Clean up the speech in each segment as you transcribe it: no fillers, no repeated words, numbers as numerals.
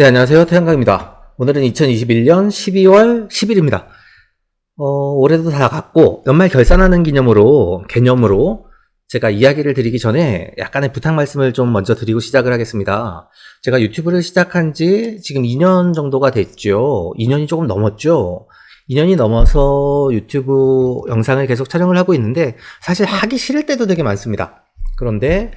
네, 안녕하세요. 태양광입니다. 오늘은 2021년 12월 10일입니다. 올해도 다 갔고, 연말 결산하는 개념으로 제가 이야기를 드리기 전에 약간의 부탁 말씀을 좀 먼저 드리고 시작을 하겠습니다. 제가 유튜브를 시작한 지 지금 2년 정도가 됐죠. 2년이 조금 넘었죠. 2년이 넘어서 유튜브 영상을 계속 촬영을 하고 있는데, 사실 하기 싫을 때도 되게 많습니다. 그런데,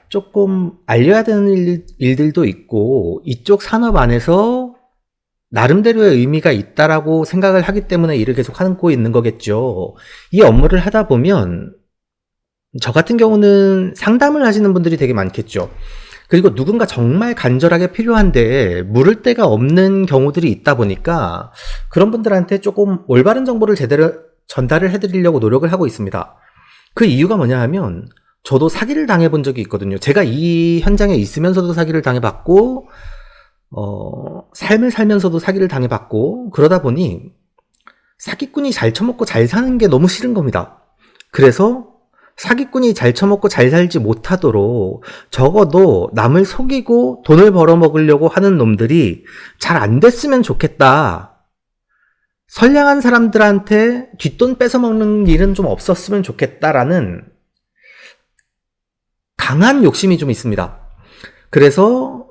조금 알려야 되는 일들도 있고 이쪽 산업 안에서 나름대로의 의미가 있다라고 생각을 하기 때문에 일을 계속 하고 있는 거겠죠. 이 업무를 하다 보면 저 같은 경우는 상담을 하시는 분들이 되게 많겠죠. 그리고 누군가 정말 간절하게 필요한데 물을 데가 없는 경우들이 있다 보니까 그런 분들한테 조금 올바른 정보를 제대로 전달을 해드리려고 노력을 하고 있습니다. 그 이유가 뭐냐 하면 저도 사기를 당해본 적이 있거든요. 제가 이 현장에 있으면서도 사기를 당해봤고, 삶을 살면서도 사기를 당해봤고, 그러다 보니 사기꾼이 잘 처먹고 잘 사는 게 너무 싫은 겁니다. 그래서 사기꾼이 잘 처먹고 잘 살지 못하도록 적어도 남을 속이고 돈을 벌어먹으려고 하는 놈들이 잘 안 됐으면 좋겠다. 선량한 사람들한테 뒷돈 뺏어먹는 일은 좀 없었으면 좋겠다라는 강한 욕심이 좀 있습니다. 그래서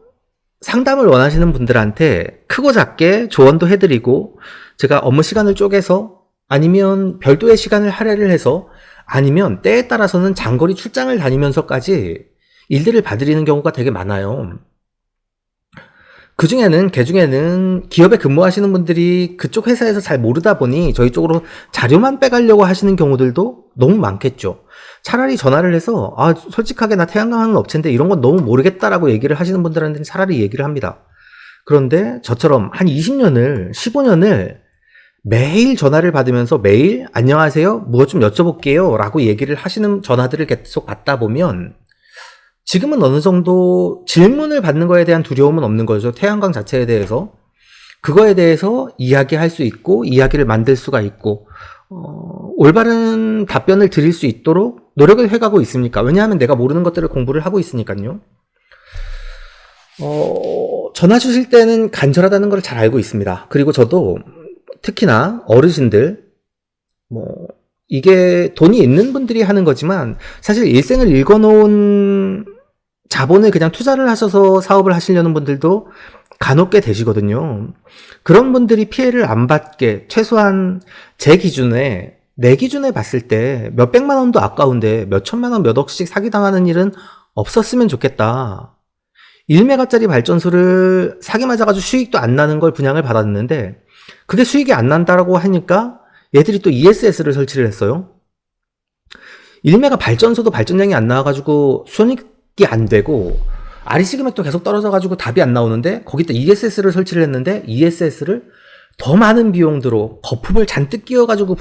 상담을 원하시는 분들한테 크고 작게 조언도 해드리고 제가 업무 시간을 쪼개서 아니면 별도의 시간을 할애를 해서 아니면 때에 따라서는 장거리 출장을 다니면서까지 일들을 봐드리는 경우가 되게 많아요. 개중에는 기업에 근무하시는 분들이 그쪽 회사에서 잘 모르다 보니 저희 쪽으로 자료만 빼가려고 하시는 경우들도 너무 많겠죠. 차라리 전화를 해서 솔직하게 나 태양광 하는 업체인데 이런 건 너무 모르겠다라고 얘기를 하시는 분들한테는 차라리 얘기를 합니다. 그런데 저처럼 한 20년을 15년을 매일 전화를 받으면서 매일 안녕하세요 무엇 좀 여쭤볼게요 라고 얘기를 하시는 전화들을 계속 받다 보면 지금은 어느 정도 질문을 받는 거에 대한 두려움은 없는 거죠. 태양광 자체에 대해서. 그거에 대해서 이야기할 수 있고, 이야기를 만들 수가 있고, 올바른 답변을 드릴 수 있도록 노력을 해가고 있습니까? 왜냐하면 내가 모르는 것들을 공부를 하고 있으니까요. 전화 주실 때는 간절하다는 걸 잘 알고 있습니다. 그리고 저도 특히나 어르신들, 이게 돈이 있는 분들이 하는 거지만 사실 일생을 읽어놓은 자본을 그냥 투자를 하셔서 사업을 하시려는 분들도 간혹 꽤 되시거든요. 그런 분들이 피해를 안 받게 최소한 내 기준에 봤을 때 몇백만 원도 아까운데 몇천만 원, 몇 억씩 사기당하는 일은 없었으면 좋겠다. 1메가짜리 발전소를 사기 맞아가지고 수익도 안 나는 걸 분양을 받았는데 그게 수익이 안 난다라고 하니까 얘들이 또 ESS를 설치를 했어요. 1메가 발전소도 발전량이 안 나와가지고 손익이 안 되고 REC 금액도 계속 떨어져가지고 답이 안 나오는데 거기다 ESS를 설치를 했는데 ESS를 더 많은 비용으로 거품을 잔뜩 끼워가지고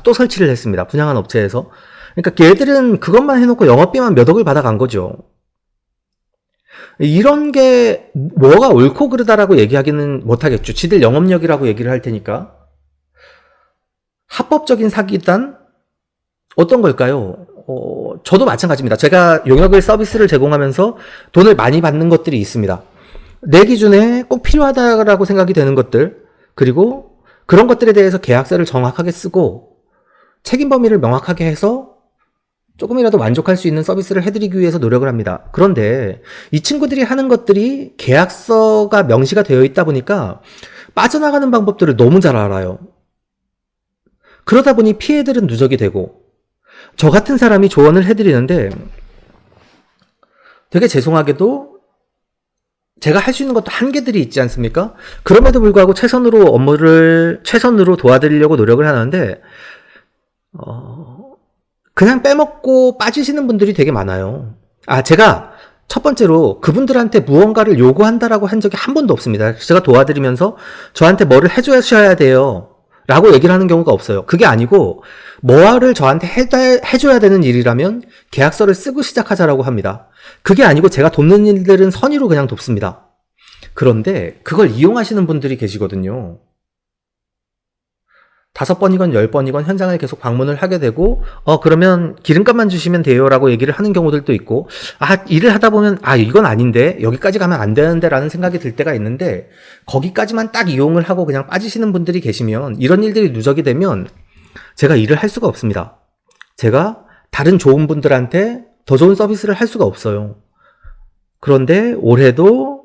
또 설치를 했습니다. 분양한 업체에서. 그러니까 얘들은 그것만 해놓고 영업비만 몇 억을 받아간 거죠. 이런 게 뭐가 옳고 그르다라고 얘기하기는 못하겠죠. 지들 영업력이라고 얘기를 할 테니까. 합법적인 사기단? 어떤 걸까요? 저도 마찬가지입니다. 제가 용역을 서비스를 제공하면서 돈을 많이 받는 것들이 있습니다. 내 기준에 꼭 필요하다라고 생각이 되는 것들, 그리고 그런 것들에 대해서 계약서를 정확하게 쓰고 책임 범위를 명확하게 해서 조금이라도 만족할 수 있는 서비스를 해드리기 위해서 노력을 합니다. 그런데 이 친구들이 하는 것들이 계약서가 명시가 되어 있다 보니까 빠져나가는 방법들을 너무 잘 알아요. 그러다 보니 피해들은 누적이 되고 저 같은 사람이 조언을 해드리는데 되게 죄송하게도 제가 할 수 있는 것도 한계들이 있지 않습니까? 그럼에도 불구하고 최선으로 도와드리려고 노력을 하는데 그냥 빼먹고 빠지시는 분들이 되게 많아요. 제가 첫 번째로 그분들한테 무언가를 요구한다라고 한 적이 한 번도 없습니다. 제가 도와드리면서 저한테 뭐를 해주셔야 돼요 라고 얘기를 하는 경우가 없어요. 그게 아니고 뭐를 저한테 해줘야 되는 일이라면 계약서를 쓰고 시작하자라고 합니다. 그게 아니고 제가 돕는 일들은 선의로 그냥 돕습니다. 그런데 그걸 이용하시는 분들이 계시거든요. 5번이건 10번이건 현장을 계속 방문을 하게 되고, 그러면 기름값만 주시면 돼요라고 얘기를 하는 경우들도 있고, 일을 하다 보면, 이건 아닌데, 여기까지 가면 안 되는데 라는 생각이 들 때가 있는데, 거기까지만 딱 이용을 하고 그냥 빠지시는 분들이 계시면, 이런 일들이 누적이 되면, 제가 일을 할 수가 없습니다. 제가 다른 좋은 분들한테 더 좋은 서비스를 할 수가 없어요. 그런데 올해도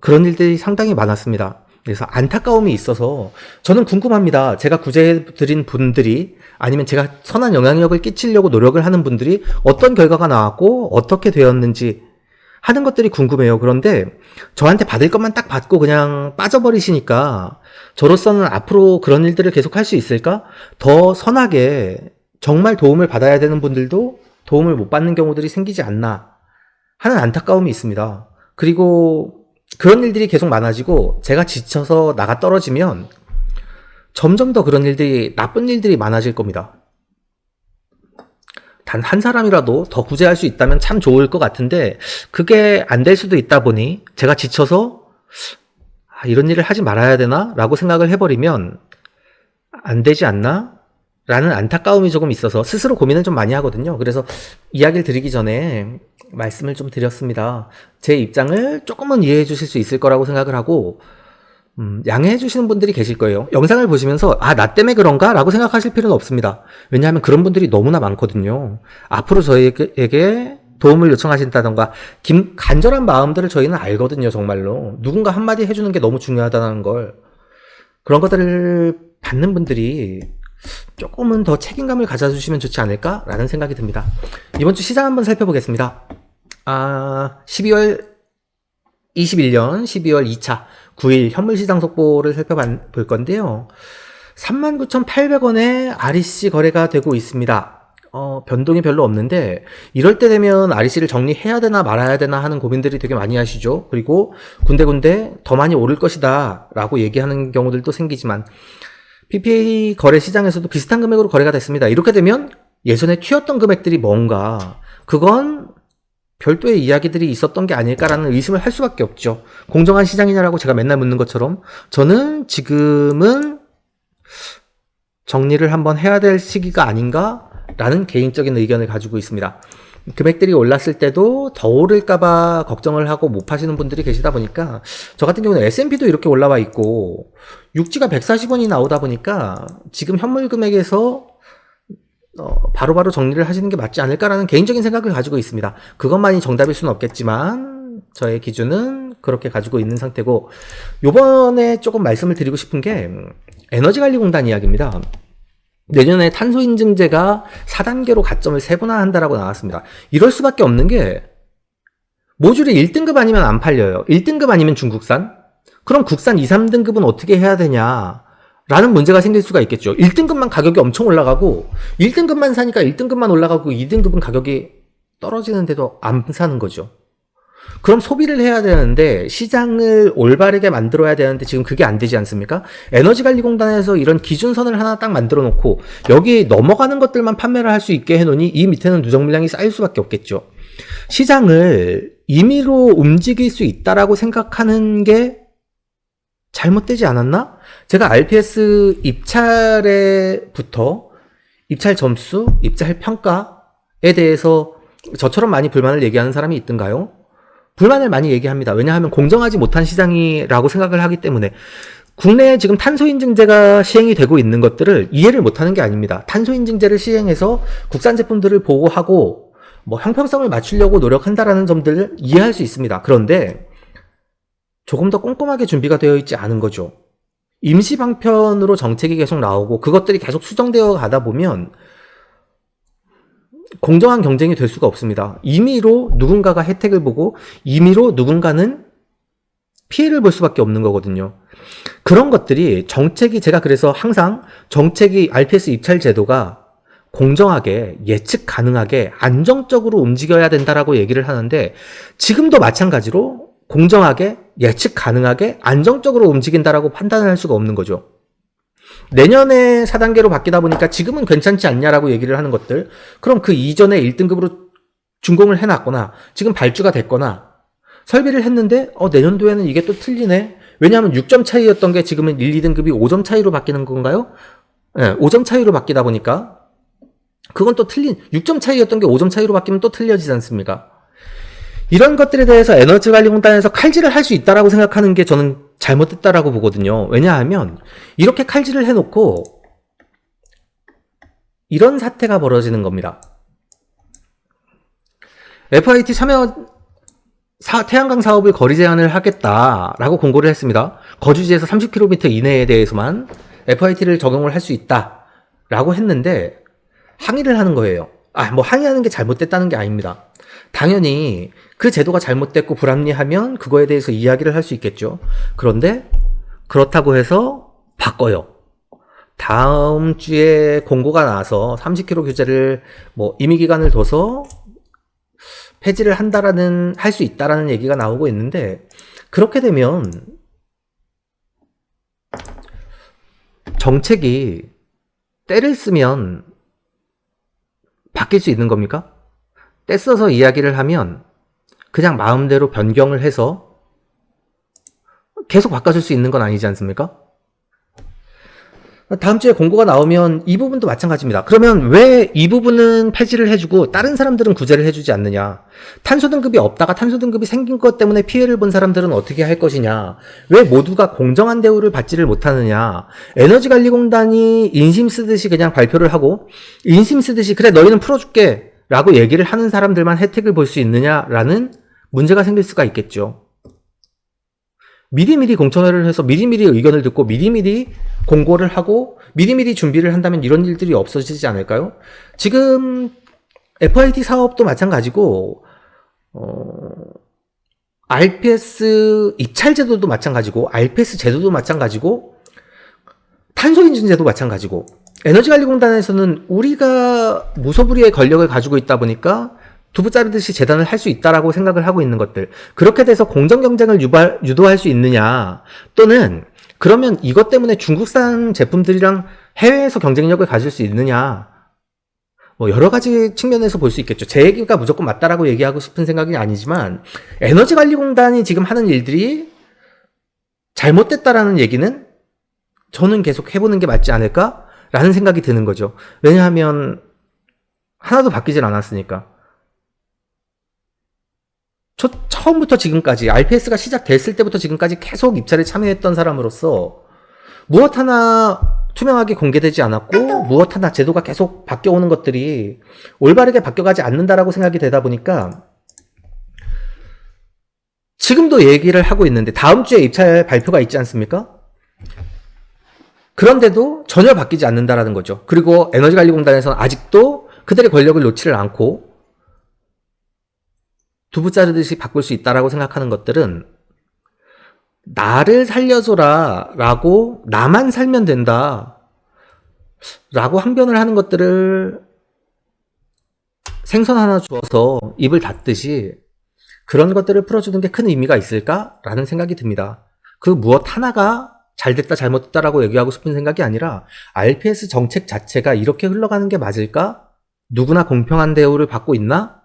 그런 일들이 상당히 많았습니다. 그래서 안타까움이 있어서 저는 궁금합니다. 제가 구제해드린 분들이 아니면 제가 선한 영향력을 끼치려고 노력을 하는 분들이 어떤 결과가 나왔고 어떻게 되었는지 하는 것들이 궁금해요. 그런데 저한테 받을 것만 딱 받고 그냥 빠져버리시니까 저로서는 앞으로 그런 일들을 계속 할 수 있을까? 더 선하게 정말 도움을 받아야 되는 분들도 도움을 못 받는 경우들이 생기지 않나 하는 안타까움이 있습니다. 그리고 그런 일들이 계속 많아지고 제가 지쳐서 나가 떨어지면 점점 더 그런 일들이, 나쁜 일들이 많아질 겁니다. 단 한 사람이라도 더 구제할 수 있다면 참 좋을 것 같은데 그게 안 될 수도 있다 보니 제가 지쳐서 이런 일을 하지 말아야 되나? 라고 생각을 해버리면 안 되지 않나? 라는 안타까움이 조금 있어서 스스로 고민을 좀 많이 하거든요. 그래서 이야기를 드리기 전에 말씀을 좀 드렸습니다. 제 입장을 조금은 이해해 주실 수 있을 거라고 생각을 하고 양해해 주시는 분들이 계실 거예요. 영상을 보시면서 나 때문에 그런가? 라고 생각하실 필요는 없습니다. 왜냐하면 그런 분들이 너무나 많거든요. 앞으로 저에게 도움을 요청하신다던가 간절한 마음들을 저희는 알거든요. 정말로 누군가 한마디 해주는 게 너무 중요하다는 걸, 그런 것들을 받는 분들이 조금은 더 책임감을 가져주시면 좋지 않을까라는 생각이 듭니다. 이번 주 시장 한번 살펴보겠습니다. 21년 12월 2차 9일 현물시장 속보를 살펴볼 건데요. 39,800원에 REC 거래가 되고 있습니다. 변동이 별로 없는데 이럴 때 되면 REC를 정리해야 되나 말아야 되나 하는 고민들이 되게 많이 하시죠. 그리고 군데군데 더 많이 오를 것이다 라고 얘기하는 경우들도 생기지만 PPA 거래 시장에서도 비슷한 금액으로 거래가 됐습니다. 이렇게 되면 예전에 튀었던 금액들이 뭔가, 그건 별도의 이야기들이 있었던 게 아닐까라는 의심을 할 수밖에 없죠. 공정한 시장이냐라고 제가 맨날 묻는 것처럼 저는 지금은 정리를 한번 해야 될 시기가 아닌가라는 개인적인 의견을 가지고 있습니다. 금액들이 올랐을 때도 더 오를까봐 걱정을 하고 못 파시는 분들이 계시다 보니까, 저 같은 경우는 S&P도 이렇게 올라와 있고 육지가 140원이 나오다 보니까 지금 현물 금액에서 바로바로 정리를 하시는 게 맞지 않을까라는 개인적인 생각을 가지고 있습니다. 그것만이 정답일 수는 없겠지만 저의 기준은 그렇게 가지고 있는 상태고, 요번에 조금 말씀을 드리고 싶은 게 에너지관리공단 이야기입니다. 내년에 탄소인증제가 4단계로 가점을 세분화한다라고 나왔습니다. 이럴 수밖에 없는 게 모듈이 1등급 아니면 안 팔려요. 1등급 아니면 중국산? 그럼 국산 2, 3등급은 어떻게 해야 되냐 라는 문제가 생길 수가 있겠죠. 1등급만 가격이 엄청 올라가고 1등급만 사니까 1등급만 올라가고 2등급은 가격이 떨어지는데도 안 사는 거죠. 그럼 소비를 해야 되는데 시장을 올바르게 만들어야 되는데 지금 그게 안 되지 않습니까? 에너지관리공단에서 이런 기준선을 하나 딱 만들어 놓고 여기 넘어가는 것들만 판매를 할 수 있게 해놓으니 이 밑에는 누적 물량이 쌓일 수밖에 없겠죠. 시장을 임의로 움직일 수 있다라고 생각하는 게 잘못되지 않았나? 제가 RPS 입찰에부터 입찰 점수, 입찰 평가에 대해서 저처럼 많이 불만을 얘기하는 사람이 있던가요? 불만을 많이 얘기합니다. 왜냐하면 공정하지 못한 시장이라고 생각을 하기 때문에. 국내에 지금 탄소인증제가 시행이 되고 있는 것들을 이해를 못하는 게 아닙니다. 탄소인증제를 시행해서 국산 제품들을 보호하고 형평성을 맞추려고 노력한다라는 점들을 이해할 수 있습니다. 그런데 조금 더 꼼꼼하게 준비가 되어 있지 않은 거죠. 임시 방편으로 정책이 계속 나오고 그것들이 계속 수정되어 가다 보면 공정한 경쟁이 될 수가 없습니다. 임의로 누군가가 혜택을 보고 임의로 누군가는 피해를 볼 수밖에 없는 거거든요. 그런 것들이 정책이, 제가 그래서 항상 정책이 RPS 입찰 제도가 공정하게, 예측 가능하게, 안정적으로 움직여야 된다라고 얘기를 하는데 지금도 마찬가지로 공정하게, 예측 가능하게, 안정적으로 움직인다라고 판단을 할 수가 없는 거죠. 내년에 4단계로 바뀌다 보니까 지금은 괜찮지 않냐라고 얘기를 하는 것들, 그럼 그 이전에 1등급으로 준공을 해놨거나 지금 발주가 됐거나 설비를 했는데 내년도에는 이게 또 틀리네. 왜냐하면 6점 차이였던 게 지금은 1, 2등급이 5점 차이로 바뀌는 건가요? 예, 5점 차이로 바뀌다 보니까 그건 또 틀린 6점 차이였던 게 5점 차이로 바뀌면 또 틀려지지 않습니까? 이런 것들에 대해서 에너지관리공단에서 칼질을 할 수 있다라고 생각하는 게 저는 잘못됐다라고 보거든요. 왜냐하면 이렇게 칼질을 해놓고 이런 사태가 벌어지는 겁니다. FIT 참여 태양광 사업을 거리 제한을 하겠다라고 공고를 했습니다. 거주지에서 30km 이내에 대해서만 FIT를 적용을 할 수 있다라고 했는데 항의를 하는 거예요. 뭐 항의하는 게 잘못됐다는 게 아닙니다. 당연히 그 제도가 잘못됐고 불합리하면 그거에 대해서 이야기를 할 수 있겠죠. 그런데 그렇다고 해서 바꿔요. 다음 주에 공고가 나와서 30km 규제를 임의 기간을 둬서 폐지를 할 수 있다라는 얘기가 나오고 있는데, 그렇게 되면 정책이 때를 쓰면 바뀔 수 있는 겁니까? 때 써서 이야기를 하면 그냥 마음대로 변경을 해서 계속 바꿔줄 수 있는 건 아니지 않습니까? 다음 주에 공고가 나오면 이 부분도 마찬가지입니다. 그러면 왜 이 부분은 폐지를 해주고 다른 사람들은 구제를 해주지 않느냐? 탄소등급이 없다가 탄소등급이 생긴 것 때문에 피해를 본 사람들은 어떻게 할 것이냐? 왜 모두가 공정한 대우를 받지를 못하느냐? 에너지관리공단이 인심 쓰듯이 그냥 발표를 하고 인심 쓰듯이 그래 너희는 풀어줄게 라고 얘기를 하는 사람들만 혜택을 볼 수 있느냐라는 문제가 생길 수가 있겠죠. 미리미리 공청회를 해서 미리미리 의견을 듣고 미리미리 공고를 하고 미리미리 준비를 한다면 이런 일들이 없어지지 않을까요? 지금 FIT 사업도 마찬가지고 RPS 입찰 제도도 마찬가지고 RPS 제도도 마찬가지고 탄소인증제도 마찬가지고 에너지관리공단에서는 우리가 무소불위의 권력을 가지고 있다 보니까 두부 자르듯이 재단을 할 수 있다라고 생각을 하고 있는 것들, 그렇게 돼서 공정 경쟁을 유도할 수 있느냐, 또는 그러면 이것 때문에 중국산 제품들이랑 해외에서 경쟁력을 가질 수 있느냐, 여러 가지 측면에서 볼 수 있겠죠. 제 얘기가 무조건 맞다라고 얘기하고 싶은 생각이 아니지만 에너지관리공단이 지금 하는 일들이 잘못됐다라는 얘기는 저는 계속 해보는 게 맞지 않을까라는 생각이 드는 거죠. 왜냐하면 하나도 바뀌질 않았으니까. 처음부터 지금까지 RPS가 시작됐을 때부터 지금까지 계속 입찰에 참여했던 사람으로서 무엇 하나 투명하게 공개되지 않았고 무엇 하나 제도가 계속 바뀌어오는 것들이 올바르게 바뀌어가지 않는다라고 생각이 되다 보니까 지금도 얘기를 하고 있는데 다음 주에 입찰 발표가 있지 않습니까? 그런데도 전혀 바뀌지 않는다라는 거죠. 그리고 에너지관리공단에서는 아직도 그들의 권력을 놓지를 않고 두부 자르듯이 바꿀 수 있다라고 생각하는 것들은 나를 살려줘라 라고 나만 살면 된다 라고 항변을 하는 것들을 생선 하나 주어서 입을 닫듯이 그런 것들을 풀어주는 게 큰 의미가 있을까라는 생각이 듭니다. 그 무엇 하나가 잘됐다 잘못됐다라고 얘기하고 싶은 생각이 아니라 RPS 정책 자체가 이렇게 흘러가는 게 맞을까? 누구나 공평한 대우를 받고 있나?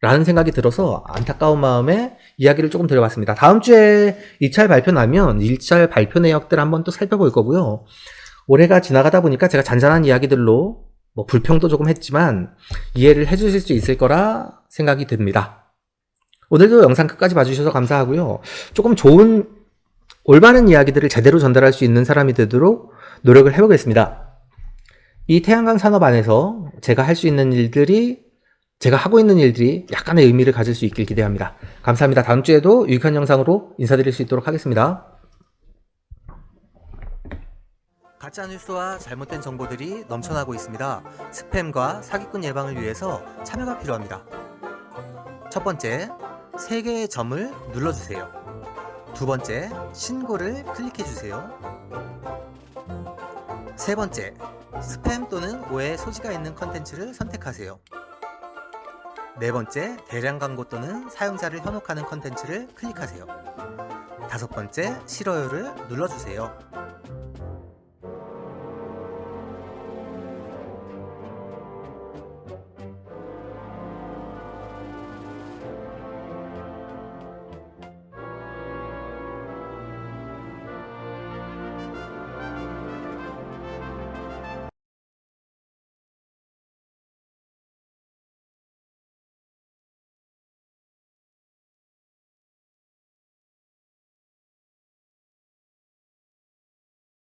라는 생각이 들어서 안타까운 마음에 이야기를 조금 드려봤습니다. 다음 주에 입찰 발표 나면 입찰 발표 내역들 한번 또 살펴볼 거고요. 올해가 지나가다 보니까 제가 잔잔한 이야기들로 불평도 조금 했지만 이해를 해주실 수 있을 거라 생각이 듭니다. 오늘도 영상 끝까지 봐주셔서 감사하고요. 조금 좋은 올바른 이야기들을 제대로 전달할 수 있는 사람이 되도록 노력을 해보겠습니다. 이 태양광 산업 안에서 제가 하고 있는 일들이 약간의 의미를 가질 수 있길 기대합니다. 감사합니다. 다음 주에도 유익한 영상으로 인사드릴 수 있도록 하겠습니다. 가짜뉴스와 잘못된 정보들이 넘쳐나고 있습니다. 스팸과 사기꾼 예방을 위해서 참여가 필요합니다. 첫 번째, 3개의 점을 눌러주세요. 두 번째, 신고를 클릭해주세요. 세 번째, 스팸 또는 오해 소지가 있는 컨텐츠를 선택하세요. 네 번째, 대량 광고 또는 사용자를 현혹하는 컨텐츠를 클릭하세요. 다섯 번째, 싫어요를 눌러주세요.